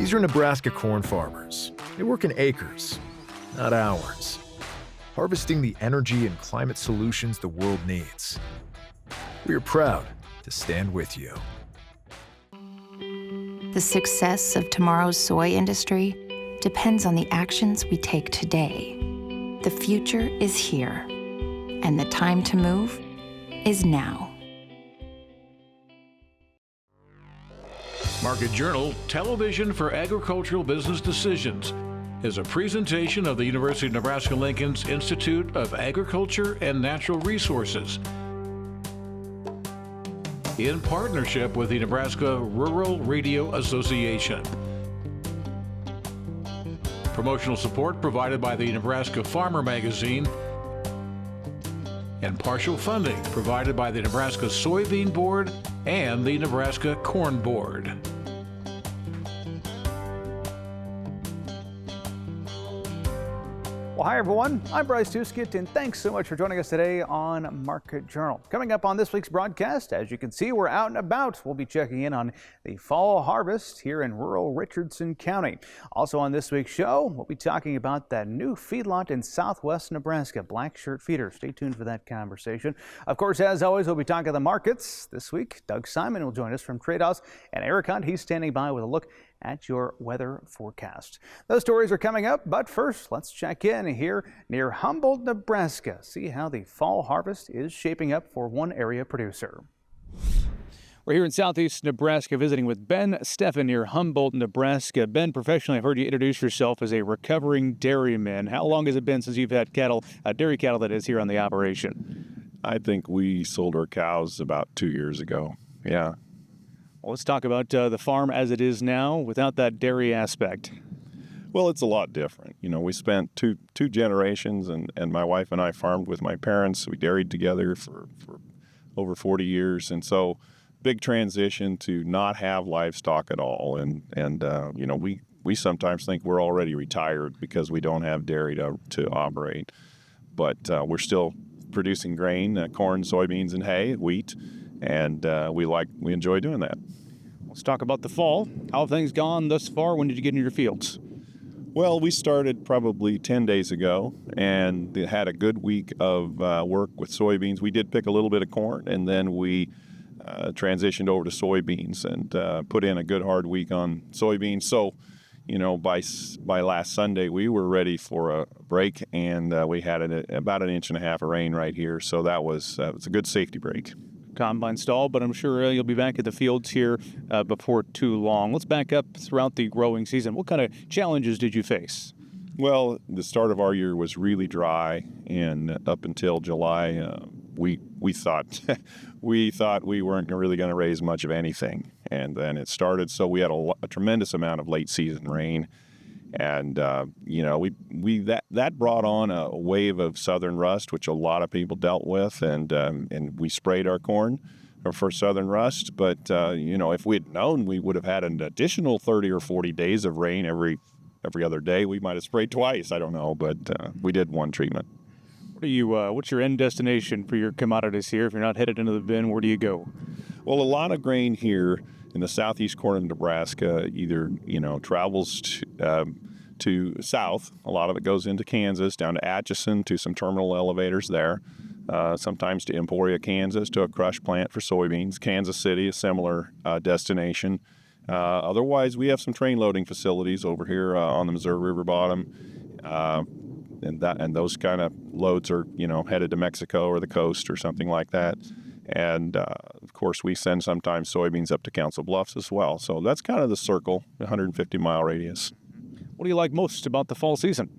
These are Nebraska corn farmers. They work in acres, not hours, harvesting the energy and climate solutions the world needs. We are proud to stand with you. The success of tomorrow's soy industry depends on the actions we take today. The future is here, and the time to move is now. Market Journal, Television for Agricultural Business Decisions, is a presentation of the University of Nebraska-Lincoln's Institute of Agriculture and Natural Resources in partnership with the Nebraska Rural Radio Association. Promotional support provided by the Nebraska Farmer Magazine and partial funding provided by the Nebraska Soybean Board and the Nebraska Corn Board. Well, hi everyone, I'm Bryce Tuskett, and thanks so much for joining us today on Market Journal. Coming up on this week's broadcast, as you can see, we're out and about. We'll be checking in on the fall harvest here in rural Richardson County. Also on this week's show, we'll be talking about that new feedlot in southwest Nebraska, BlackShirt feeder. Stay tuned for that conversation. Of course, as always, we'll be talking the markets this week. Doug Simon will join us from Tredas, and Eric Hunt, he's standing by with a look at your weather forecast. Those stories are coming up, but first, let's check in here near Humboldt, Nebraska. See how the fall harvest is shaping up for one area producer. We're here in southeast Nebraska visiting with Ben Steffen near Humboldt, Nebraska. Ben, professionally, I've heard you introduce yourself as a recovering dairyman. How long has it been since you've had cattle, dairy cattle that is, here on the operation? I think we sold our cows about 2 years ago. Yeah. Well, let's talk about the farm as it is now without that dairy aspect. Well, it's a lot different. You know, we spent two generations, and my wife and I farmed with my parents. We dairied together for over 40 years, and so big transition to not have livestock at all. And you know, we sometimes think we're already retired because we don't have dairy to operate. But we're still producing grain, corn, soybeans, and hay, wheat. And we enjoy doing that. Let's talk about the fall. How have things gone thus far? When did you get into your fields? Well, we started probably 10 days ago and had a good week of work with soybeans. We did pick a little bit of corn, and then we transitioned over to soybeans and put in a good hard week on soybeans. So, you know, by last Sunday, we were ready for a break, and we had about 1.5 inches of rain right here. So that was a good safety break. Combine stall, but I'm sure you'll be back at the fields here before too long. Let's back up throughout the growing season. What kind of challenges did you face? Well, the start of our year was really dry, and up until July, we thought we weren't really going to raise much of anything, and then it started. So we had a tremendous amount of late season rain. And, you know, that brought on a wave of southern rust, which a lot of people dealt with, and we sprayed our corn for southern rust. But, you know, if we had known we would have had an additional 30 or 40 days of rain every other day, we might have sprayed twice. I don't know, but we did one treatment. What's your end destination for your commodities here? If you're not headed into the bin, where do you go? Well, a lot of grain here in the southeast corner of Nebraska either, you know, travels to south. A lot of it goes into Kansas, down to Atchison, to some terminal elevators there. Sometimes to Emporia, Kansas, to a crush plant for soybeans. Kansas City, a similar destination. Otherwise, we have some train loading facilities over here on the Missouri River bottom. And those kind of loads are, you know, headed to Mexico or the coast or something like that. And, of course, we send sometimes soybeans up to Council Bluffs as well. So that's kind of the circle, the 150-mile radius. What do you like most about the fall season?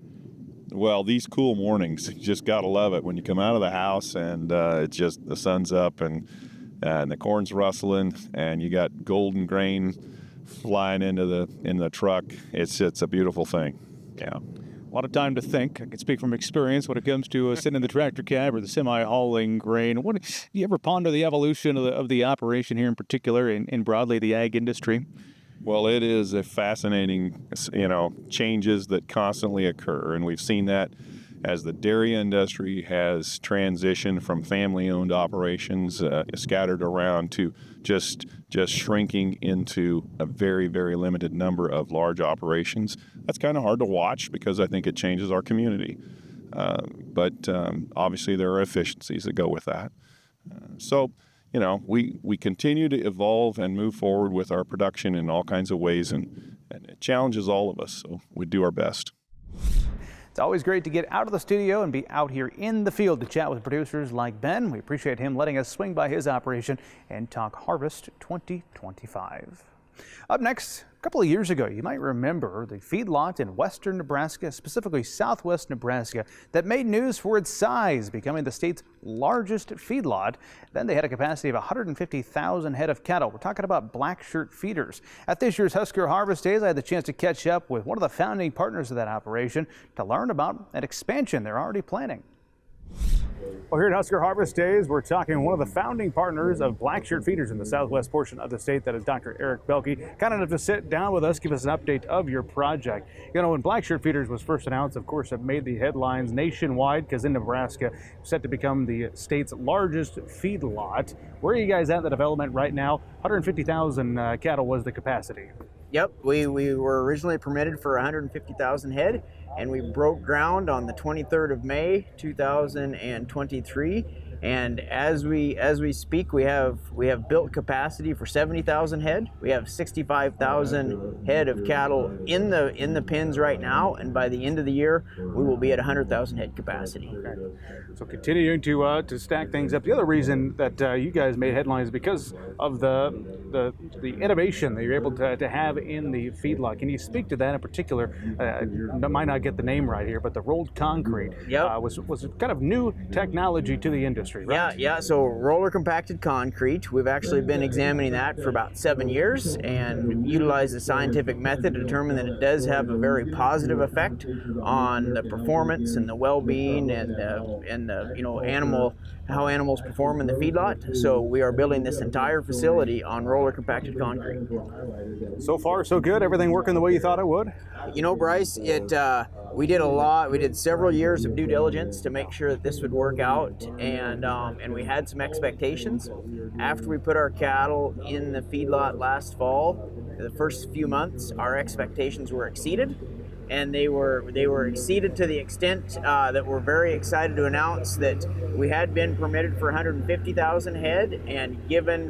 Well, these cool mornings, you just got to love it. When you come out of the house and it's just the sun's up and the corn's rustling and you got golden grain flying in the truck, it's a beautiful thing. Yeah. A lot of time to think. I can speak from experience when it comes to sitting in the tractor cab or the semi hauling grain. Do you ever ponder the evolution of the operation here in particular and broadly the ag industry? Well, it is a fascinating, you know, changes that constantly occur, and we've seen that as the dairy industry has transitioned from family-owned operations scattered around to just shrinking into a very, very limited number of large operations. That's kind of hard to watch because I think it changes our community. But obviously there are efficiencies that go with that. So, we continue to evolve and move forward with our production in all kinds of ways, and it challenges all of us, so we do our best. It's always great to get out of the studio and be out here in the field to chat with producers like Ben. We appreciate him letting us swing by his operation and talk Harvest 2025. Up next, a couple of years ago, you might remember the feedlot in western Nebraska, specifically southwest Nebraska, that made news for its size, becoming the state's largest feedlot. Then they had a capacity of 150,000 head of cattle. We're talking about BlackShirt feeders. At this year's Husker Harvest Days, I had the chance to catch up with one of the founding partners of that operation to learn about an expansion they're already planning. Well, here at Husker Harvest Days, we're talking to one of the founding partners of BlackShirt feeders in the southwest portion of the state. That is Dr. Eric Behlke. Kind enough to sit down with us, give us an update of your project. When BlackShirt feeders was first announced, of course, it made the headlines nationwide because in Nebraska, it's set to become the state's largest feedlot. Where are you guys at in the development right now? 150,000 cattle was the capacity. Yep, we were originally permitted for 150,000 head, and we broke ground on the 23rd of May, 2023. And as we speak, we have built capacity for 70,000 head. We have 65,000 head of cattle in the pens right now, and by the end of the year, we will be at 100,000 head capacity. Okay. So continuing to stack things up. The other reason that you guys made headlines is because of the innovation that you're able to have in the feedlot. Can you speak to that in particular? I might not get the name right here, but the rolled concrete was kind of new technology to the industry. Right? Yeah. So roller compacted concrete, we've actually been examining that for about 7 years and utilized the scientific method to determine that it does have a very positive effect on the performance and the well-being and how animals perform in the feedlot. So we are building this entire facility on roller compacted concrete. So far, so good. Everything working the way you thought it would? Bryce, we did a lot. We did several years of due diligence to make sure that this would work out, and we had some expectations. After we put our cattle in the feedlot last fall, the first few months, our expectations were exceeded, and they were exceeded to the extent that we're very excited to announce that we had been permitted for 150,000 head, and given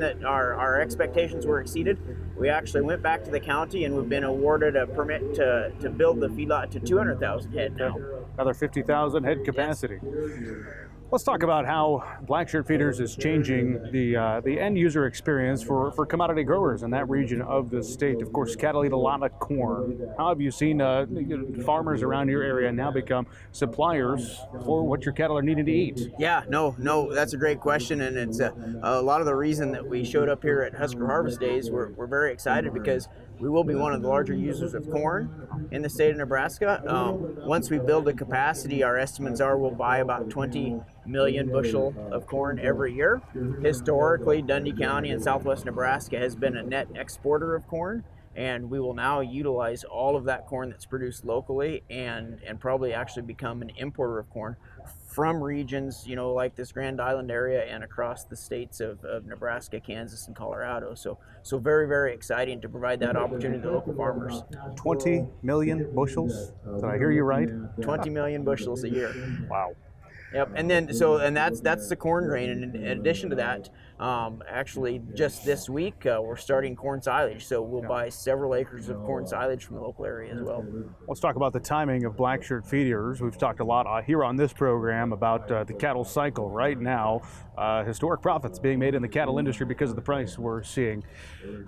that our expectations were exceeded, we actually went back to the county and we've been awarded a permit to build the feedlot to 200,000 head now. Another 50,000 head capacity. Yes. Let's talk about how BlackShirt feeders is changing the end user experience for commodity growers in that region of the state. Of course, cattle eat a lot of corn. How have you seen farmers around your area now become suppliers for what your cattle are needing to eat? Yeah, no, that's a great question, and it's a lot of the reason that we showed up here at Husker Harvest Days. We're very excited because we will be one of the larger users of corn in the state of Nebraska. Once we build a capacity, our estimates are we'll buy about 20 million bushel of corn every year. Historically, Dundee County and southwest Nebraska has been a net exporter of corn, and we will now utilize all of that corn that's produced locally and probably actually become an importer of corn from regions, like this Grand Island area and across the states of Nebraska, Kansas, and Colorado. So very, very exciting to provide that opportunity to local farmers. 20 million bushels? Did I hear you right? 20 million bushels a year. Wow. Yep, and that's the corn grain. And in addition to that, actually just this week we're starting corn silage. So we'll buy several acres of corn silage from the local area as well. Let's talk about the timing of BlackShirt feeders. We've talked a lot here on this program about the cattle cycle right now. Historic profits being made in the cattle industry because of the price we're seeing.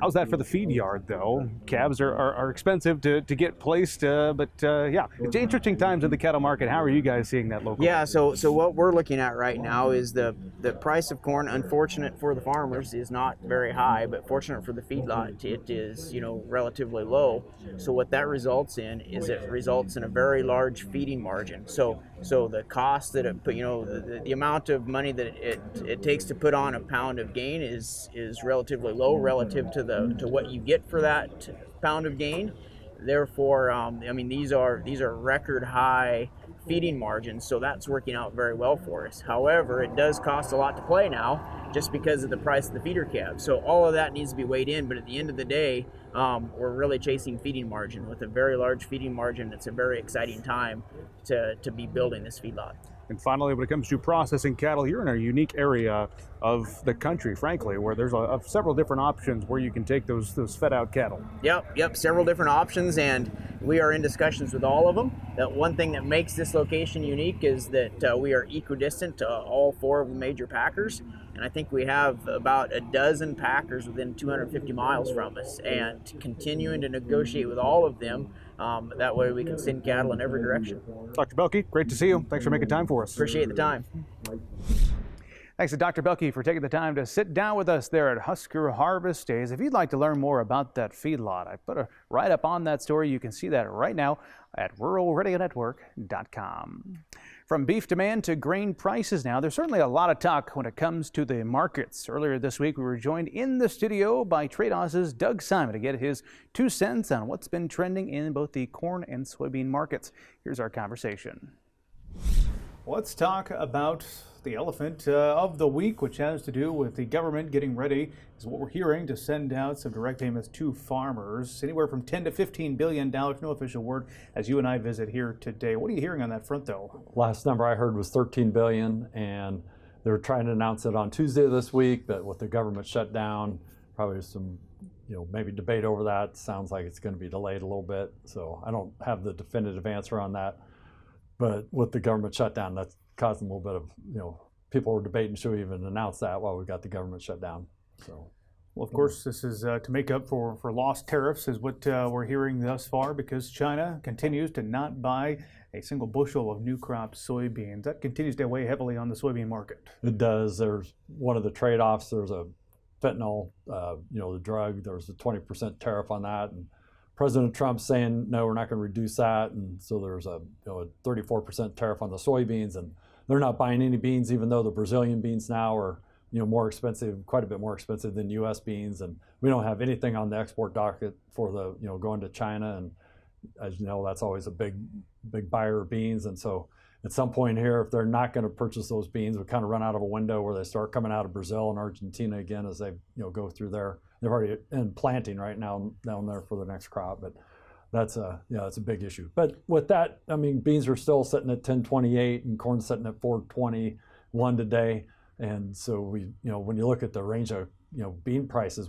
How's that for the feed yard, though? Calves are expensive to get placed, but it's interesting times in the cattle market. How are you guys seeing that locally? Yeah, so what we're looking at right now is the price of corn. Unfortunate for the farmers is not very high, but fortunate for the feedlot, it is relatively low. So what that results in is it results in a very large feeding margin. So the cost that it put, the amount of money that it takes to put on a pound of gain is relatively low relative to what you get for that pound of gain. Therefore, these are record high feeding margins, so that's working out very well for us. However, it does cost a lot to play now just because of the price of the feeder calf. So all of that needs to be weighed in, but at the end of the day, we're really chasing feeding margin. With a very large feeding margin, it's a very exciting time to be building this feedlot. And finally, when it comes to processing cattle, you're in a unique area of the country, frankly, where there's several different options where you can take those fed out cattle. Yep, several different options, and we are in discussions with all of them. That one thing that makes this location unique is that we are equidistant to all 4 of the major packers, and I think we have about a dozen packers within 250 miles from us, and continuing to negotiate with all of them. That way we can send cattle in every direction. Dr. Behlke, great to see you. Thanks for making time for us. Appreciate the time. Thanks to Dr. Behlke for taking the time to sit down with us there at Husker Harvest Days. If you'd like to learn more about that feedlot, I put a write-up on that story. You can see that right now at ruralradionetwork.com. From beef demand to grain prices now, there's certainly a lot of talk when it comes to the markets. Earlier this week, we were joined in the studio by Tredas' Doug Simon to get his 2 cents on what's been trending in both the corn and soybean markets. Here's our conversation. Let's talk about the elephant of the week, which has to do with the government getting ready, is what we're hearing, to send out some direct payments to farmers, anywhere from $10 to $15 billion. No official word as you and I visit here today. What are you hearing on that front, though? Last number I heard was $13 billion, and they were trying to announce it on Tuesday this week, but with the government shut down, probably some, maybe debate over that. Sounds like it's going to be delayed a little bit, so I don't have the definitive answer on that. But with the government shutdown, that's causing a little bit of, people were debating, should we even announce that while we've got the government shut down? So, well, of course, this is to make up for lost tariffs is what we're hearing thus far, because China continues to not buy a single bushel of new crop soybeans. That continues to weigh heavily on the soybean market. It does. There's one of the trade-offs. There's a fentanyl, the drug. There's a 20% tariff on that. And President Trump's saying, no, we're not going to reduce that. And so there's a 34% tariff on the soybeans, and they're not buying any beans, even though the Brazilian beans now are, more expensive, quite a bit more expensive than U.S. beans. And we don't have anything on the export docket for the, going to China. And as you know, that's always a big buyer of beans. And so at some point here, if they're not going to purchase those beans, we kind of run out of a window where they start coming out of Brazil and Argentina again as they, go through there. They're already in planting right now down there for the next crop, but that's it's a big issue. But with that, I mean, beans are still sitting at 10.28 and corn sitting at 4.21 today. And so we, when you look at the range of, bean prices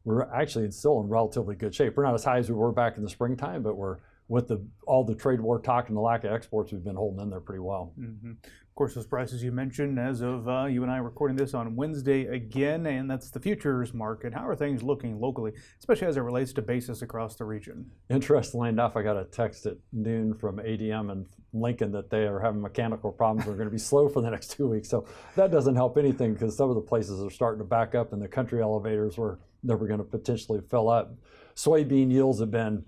we're actually still in relatively good shape. We're not as high as we were back in the springtime, but we're, with all the trade war talk and the lack of exports, we've been holding in there pretty well. Mm-hmm. Of course, those prices you mentioned as of you and I recording this on Wednesday again, and that's the futures market. How are things looking locally, especially as it relates to basis across the region? Interestingly enough, I got a text at noon from ADM and Lincoln that they are having mechanical problems. They're going to be slow for the next 2 weeks. So that doesn't help anything, because some of the places are starting to back up and the country elevators were never going to potentially fill up. Soybean yields have been,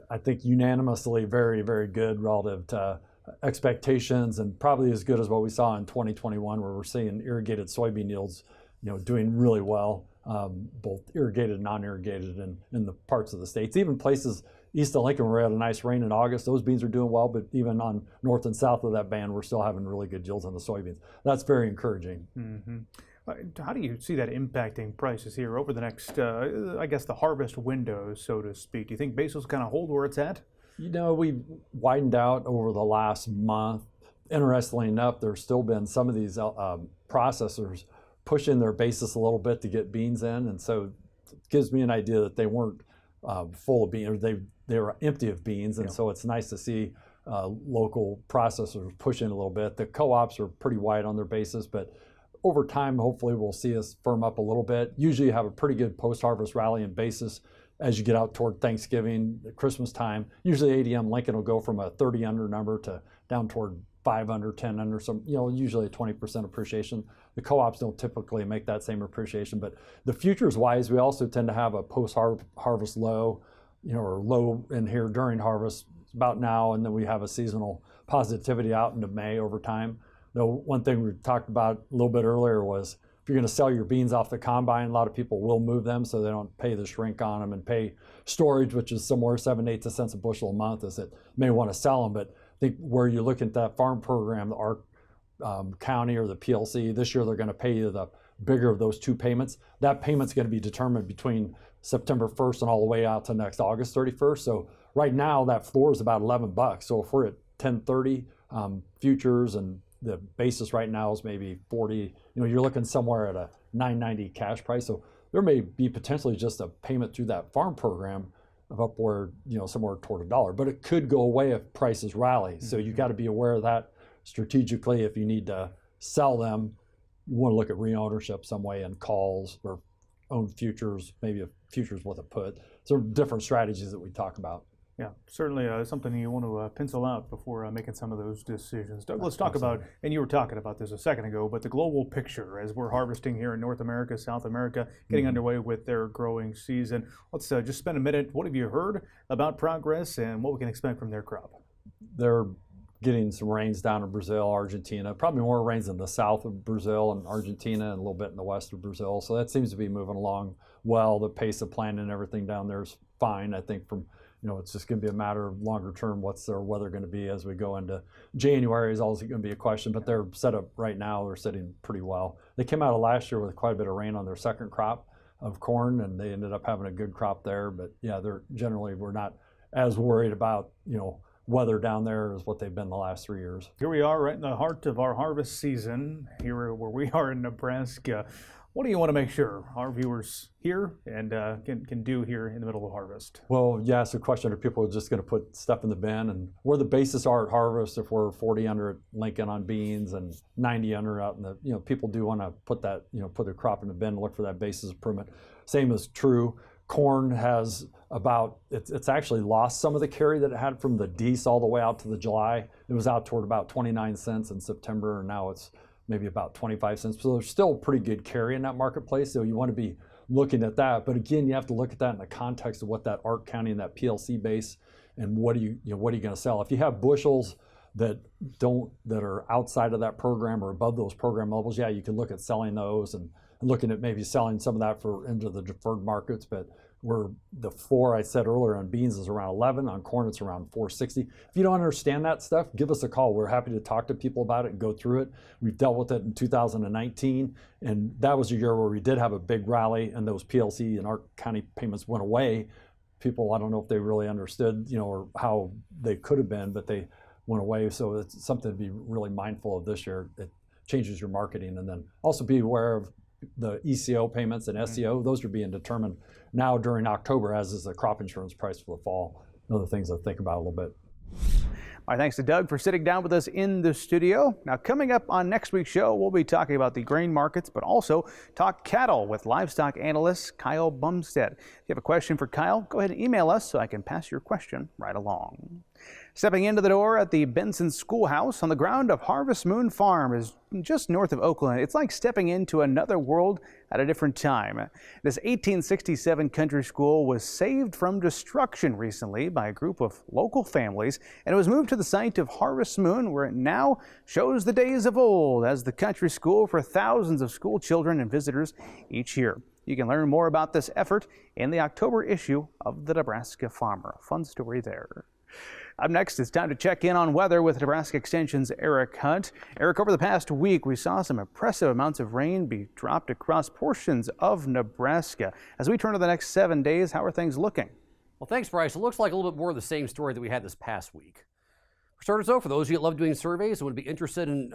I think, unanimously very, very good relative to expectations, and probably as good as what we saw in 2021, where we're seeing irrigated soybean yields, doing really well, both irrigated and non-irrigated in the parts of the states. Even places east of Lincoln where we had a nice rain in August, those beans are doing well, but even on north and south of that band, we're still having really good yields on the soybeans. That's very encouraging. Mm-hmm. How do you see that impacting prices here over the next, I guess, the harvest window, so to speak? Do you think basis will kind of hold where it's at? We've widened out over the last month. Interestingly enough, there's still been some of these processors pushing their basis a little bit to get beans in, and so it gives me an idea that they weren't full of beans, or they were empty of beans, and so it's nice to see local processors pushing a little bit. The co-ops are pretty wide on their basis, but over time, hopefully we'll see us firm up a little bit. Usually you have a pretty good post-harvest rally in basis as you get out toward Thanksgiving, Christmas time. Usually ADM Lincoln will go from a 30 under number to down toward 5 under, 10 under, some, usually a 20% appreciation. The co-ops don't typically make that same appreciation, but the futures wise, we also tend to have a post-harvest low, or low in here during harvest about now, and then we have a seasonal positivity out into May over time. Though one thing we talked about a little bit earlier was, if you're going to sell your beans off the combine, a lot of people will move them so they don't pay the shrink on them and pay storage, which is somewhere 7/8 cents a bushel a month, as it may want to sell them. But think where you look at that farm program, the ARC County or the PLC, this year they're going to pay you the bigger of those two payments. That payment's going to be determined between September 1st and all the way out to next August 31st. So right now that floor is about $11. So if we're at 1030 futures and the basis right now is maybe 40, you're looking somewhere at a 990 cash price. So there may be potentially just a payment through that farm program of upward, somewhere toward $1, but it could go away if prices rally. So you got to be aware of that strategically. If you need to sell them, you want to look at re-ownership some way and calls or own futures, maybe a futures with a put. So different strategies that we talk about. Yeah, certainly something you want to pencil out before making some of those decisions. Doug, let's talk about, and you were talking about this a second ago, but the global picture as we're harvesting here in North America, South America, getting underway with their growing season. Let's just spend a minute. What have you heard about progress and what we can expect from their crop? They're getting some rains down in Brazil, Argentina, probably more rains in the south of Brazil and Argentina and a little bit in the west of Brazil. So that seems to be moving along well. The pace of planting and everything down there is fine. I think from it's just going to be a matter of longer term. What's their weather going to be as we go into January is always going to be a question, but they're set up right now. They're sitting pretty well. They came out of last year with quite a bit of rain on their second crop of corn, and they ended up having a good crop there. But yeah, we're not as worried about, weather down there as what they've been the last 3 years. Here we are right in the heart of our harvest season, here where we are in Nebraska. What do you want to make sure our viewers hear and can do here in the middle of harvest? Well, you asked a question, are people just going to put stuff in the bin? And where the bases are at harvest, if we're 40 under at Lincoln on beans and 90 under out in the, people do want to put that, put their crop in the bin and look for that basis improvement. Same is true. Corn has it's actually lost some of the carry that it had from the Dees all the way out to the July. It was out toward about 29 cents in September, and now it's maybe about 25 cents. So there's still pretty good carry in that marketplace. So you want to be looking at that. But again, you have to look at that in the context of what that ARC County and that PLC base and what are you going to sell. If you have bushels that are outside of that program or above those program levels, yeah, you can look at selling those and looking at maybe selling some of that into the deferred markets. But where the floor I said earlier on beans is around 11, on corn it's around 460. If you don't understand that stuff, give us a call. We're happy to talk to people about it and go through it. We've dealt with it in 2019, and that was a year where we did have a big rally and those PLC and ARC County payments went away. People, I don't know if they really understood, or how they could have been, but they went away. So it's something to be really mindful of this year. It changes your marketing, and then also be aware of the ECO payments and SEO. Those are being determined now during October, as is the crop insurance price for the fall. Other things to think about a little bit. My thanks to Doug for sitting down with us in the studio. Now, coming up on next week's show, we'll be talking about the grain markets, but also talk cattle with livestock analyst Kyle Bumstead. If you have a question for Kyle, go ahead and email us so I can pass your question right along. Stepping into the door at the Benson Schoolhouse on the ground of Harvest Moon Farm is just north of Oakland. It's like stepping into another world at a different time. This 1867 country school was saved from destruction recently by a group of local families, and it was moved to the site of Harvest Moon, where it now shows the days of old as the country school for thousands of school children and visitors each year. You can learn more about this effort in the October issue of the Nebraska Farmer. Fun story there. Up next, it's time to check in on weather with Nebraska Extension's Eric Hunt. Eric, over the past week, we saw some impressive amounts of rain be dropped across portions of Nebraska. As we turn to the next 7 days, how are things looking? Well, thanks, Bryce. It looks like a little bit more of the same story that we had this past week. For starters, though, for those of you that love doing surveys and would be interested in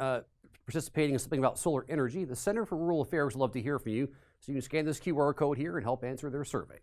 participating in something about solar energy, the Center for Rural Affairs would love to hear from you. So you can scan this QR code here and help answer their survey.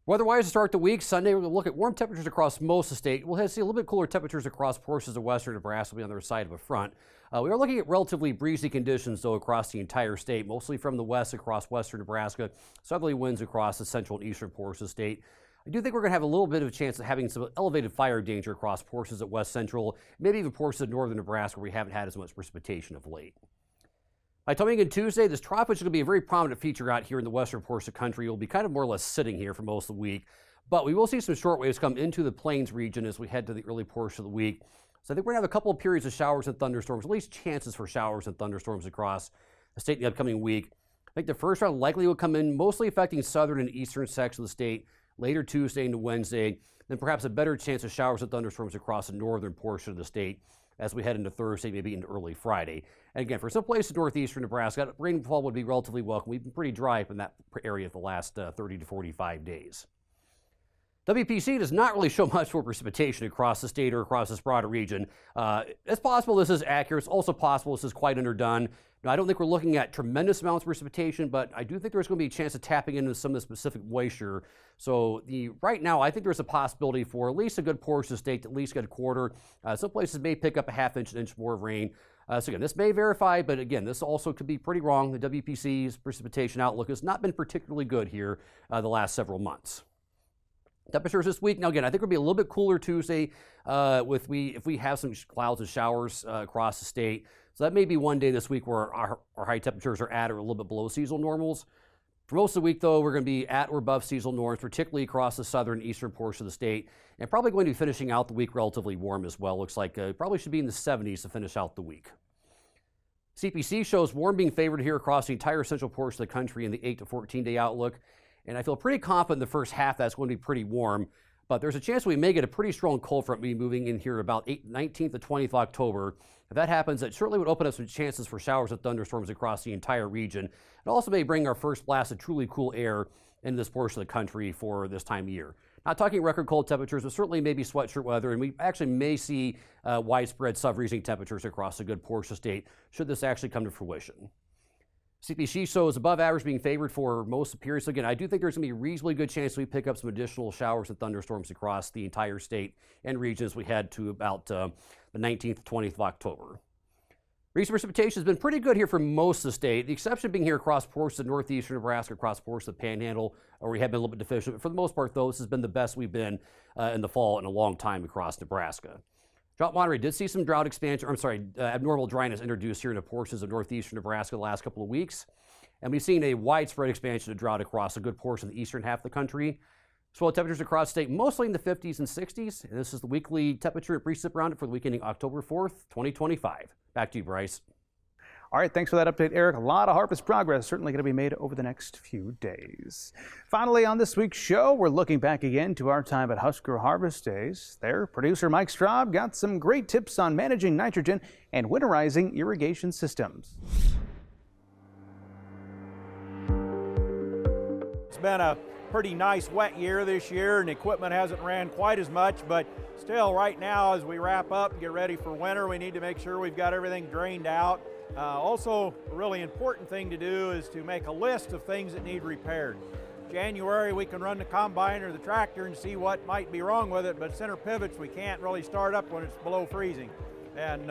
Weather-wise, to start the week, Sunday, we're going to look at warm temperatures across most of the state. We'll see a little bit cooler temperatures across portions of western Nebraska. Will be on the other side of a front. We are looking at relatively breezy conditions, though, across the entire state, mostly from the west across western Nebraska, southerly winds across the central and eastern portions of the state. I do think we're going to have a little bit of a chance of having some elevated fire danger across portions of west central, maybe even portions of northern Nebraska where we haven't had as much precipitation of late. By coming in Tuesday, this trough is going to be a very prominent feature out here in the western portion of the country. It will be kind of more or less sitting here for most of the week, but we will see some short waves come into the plains region as we head to the early portion of the week. So I think we're going to have a couple of periods of showers and thunderstorms, at least chances for showers and thunderstorms across the state in the upcoming week. I think the first round likely will come in mostly affecting southern and eastern sections of the state later Tuesday into Wednesday. then perhaps a better chance of showers and thunderstorms across the northern portion of the state as we head into Thursday, maybe into early Friday. And again, for some places in northeastern Nebraska, rainfall would be relatively welcome. We've been pretty dry up in that area for the last 30 to 45 days. WPC does not really show much for precipitation across the state or across this broader region. It's possible this is accurate. It's also possible this is quite underdone. Now, I don't think we're looking at tremendous amounts of precipitation, but I do think there's going to be a chance of tapping into some of the specific moisture. So right now, I think there's a possibility for at least a good portion of the state to at least get a quarter. Some places may pick up a half inch, an inch more of rain. So again, this may verify, but again, this also could be pretty wrong. The WPC's precipitation outlook has not been particularly good here the last several months. Temperatures this week, now again, I think it'll be a little bit cooler Tuesday if we have some clouds and showers across the state. So that may be one day this week where our high temperatures are at or a little bit below seasonal normals. For most of the week, though, we're going to be at or above seasonal norms, particularly across the southern and eastern portion of the state, and probably going to be finishing out the week relatively warm as well. Looks like probably should be in the 70s to finish out the week. CPC shows warm being favored here across the entire central portion of the country in the 8 to 14-day outlook. And I feel pretty confident in the first half that's going to be pretty warm, but there's a chance we may get a pretty strong cold front moving in here about 19th to 20th of October. If that happens, it certainly would open up some chances for showers and thunderstorms across the entire region. It also may bring our first blast of truly cool air in this portion of the country for this time of year. Not talking record cold temperatures, but certainly maybe sweatshirt weather, and we actually may see widespread sub-freezing temperatures across a good portion of the state should this actually come to fruition. CPC shows above average being favored for most periods. So again, I do think there's going to be a reasonably good chance we pick up some additional showers and thunderstorms across the entire state and region as we head to about the 19th, 20th of October. Recent precipitation has been pretty good here for most of the state, the exception being here across portions of northeastern Nebraska, across portions of the Panhandle, where we have been a little bit deficient. But for the most part, though, this has been the best we've been in the fall in a long time across Nebraska. Drought monitoring did see some drought expansion, abnormal dryness introduced here into portions of northeastern Nebraska the last couple of weeks. And we've seen a widespread expansion of drought across a good portion of the eastern half of the country. Swell temperatures across the state mostly in the 50s and 60s. And this is the weekly temperature and precip roundup for the week ending October 4th, 2025. Back to you, Bryce. All right, thanks for that update, Eric. A lot of harvest progress certainly going to be made over the next few days. Finally, on this week's show, we're looking back again to our time at Husker Harvest Days. There, producer Mike Straub got some great tips on managing nitrogen and winterizing irrigation systems. It's been a pretty nice wet year this year, and equipment hasn't ran quite as much, but still right now as we wrap up and get ready for winter, we need to make sure we've got everything drained out. Also, a really important thing to do is to make a list of things that need repaired. January, we can run the combine or the tractor and see what might be wrong with it, but center pivots we can't really start up when it's below freezing. And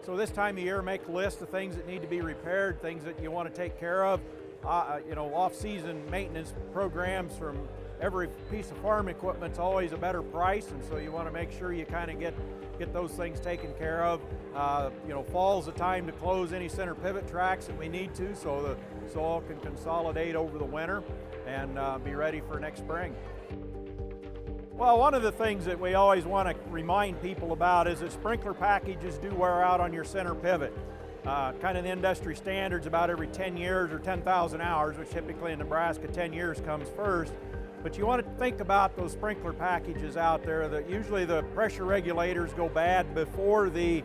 so this time of year, make a list of things that need to be repaired, things that you want to take care of. Off-season maintenance programs from every piece of farm equipment's always a better price, and so you want to make sure you kind of get those things taken care of. Fall's the time to close any center pivot tracks that we need to, so the soil can consolidate over the winter and be ready for next spring. Well, one of the things that we always want to remind people about is that sprinkler packages do wear out on your center pivot. Kind of the industry standards about every 10 years or 10,000 hours, which typically in Nebraska 10 years comes first. But you want to think about those sprinkler packages out there that usually the pressure regulators go bad before the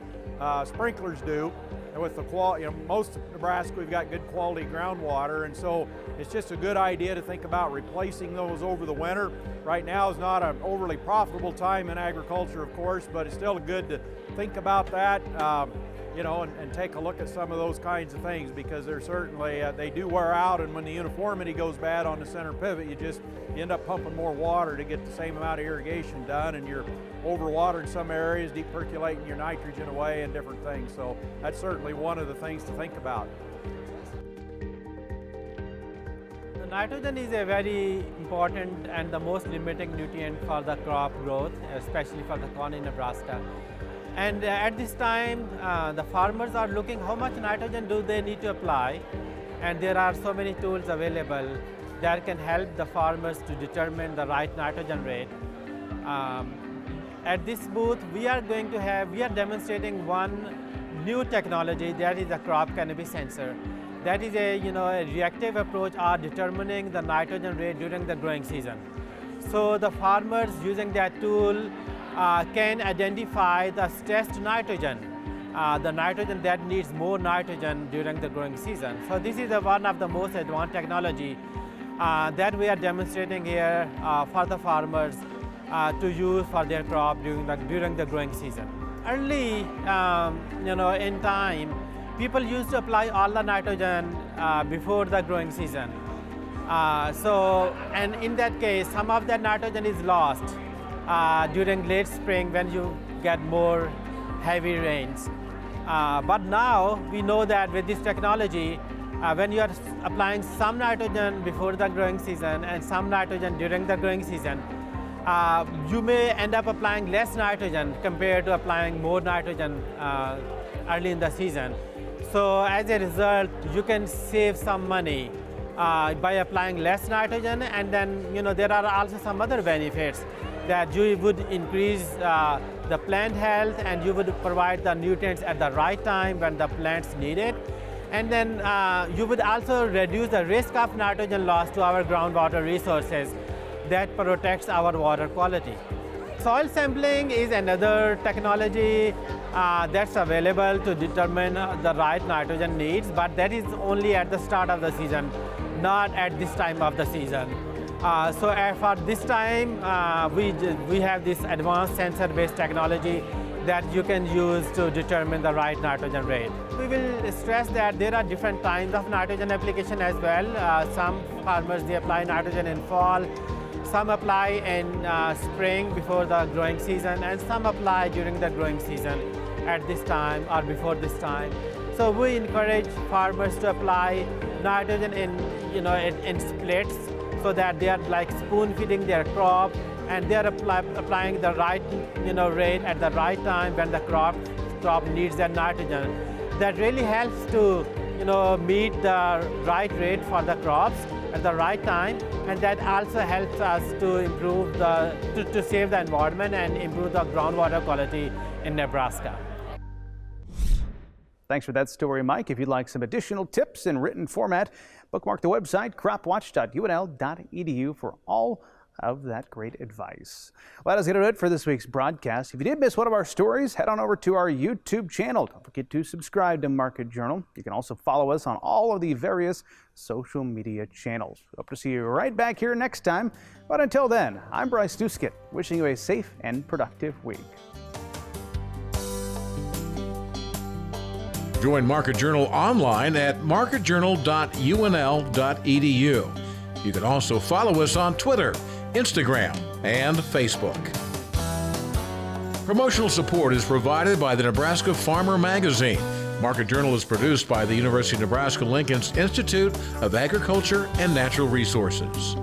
sprinklers do. And with the quality, most of Nebraska we've got good quality groundwater, and so it's just a good idea to think about replacing those over the winter. Right now is not an overly profitable time in agriculture, of course, but it's still good to think about that. And take a look at some of those kinds of things, because they're certainly, they do wear out, and when the uniformity goes bad on the center pivot, you end up pumping more water to get the same amount of irrigation done, and you're overwatering some areas, depercolating your nitrogen away and different things. So that's certainly one of the things to think about. The nitrogen is a very important and the most limiting nutrient for the crop growth, especially for the corn in Nebraska. And at this time, the farmers are looking how much nitrogen do they need to apply, and there are so many tools available that can help the farmers to determine the right nitrogen rate. At this booth, we are demonstrating one new technology, that is a crop canopy sensor. That is a reactive approach of determining the nitrogen rate during the growing season. So the farmers using that tool can identify the stressed nitrogen, the nitrogen that needs more nitrogen during the growing season. So this is one of the most advanced technology that we are demonstrating here for the farmers to use for their crop during the growing season. Early, in time, people used to apply all the nitrogen before the growing season. And in that case, some of that nitrogen is lost during late spring when you get more heavy rains. But now we know that with this technology, when you are applying some nitrogen before the growing season and some nitrogen during the growing season, you may end up applying less nitrogen compared to applying more nitrogen early in the season. So as a result, you can save some money by applying less nitrogen, and then there are also some other benefits that you would increase the plant health and you would provide the nutrients at the right time when the plants need it. And then you would also reduce the risk of nitrogen loss to our groundwater resources that protects our water quality. Soil sampling is another technology that's available to determine the right nitrogen needs, but that is only at the start of the season, not at this time of the season. So for this time, we have this advanced sensor-based technology that you can use to determine the right nitrogen rate. We will stress that there are different kinds of nitrogen application as well. Some farmers, they apply nitrogen in fall, some apply in spring before the growing season, and some apply during the growing season at this time or before this time. So we encourage farmers to apply nitrogen in splits so that they are like spoon feeding their crop, and they are applying the right rate at the right time when the crop needs that nitrogen. That really helps to meet the right rate for the crops at the right time, and that also helps us to improve to save the environment and improve the groundwater quality in Nebraska. Thanks for that story, Mike. If you'd like some additional tips in written format, bookmark the website cropwatch.unl.edu for all of that great advice. Well, that is going to do it for this week's broadcast. If you did miss one of our stories, head on over to our YouTube channel. Don't forget to subscribe to Market Journal. You can also follow us on all of the various social media channels. Hope to see you right back here next time. But until then, I'm Bryce Duskett, wishing you a safe and productive week. Join Market Journal online at marketjournal.unl.edu. You can also follow us on Twitter, Instagram, and Facebook. Promotional support is provided by the Nebraska Farmer Magazine. Market Journal is produced by the University of Nebraska-Lincoln's Institute of Agriculture and Natural Resources.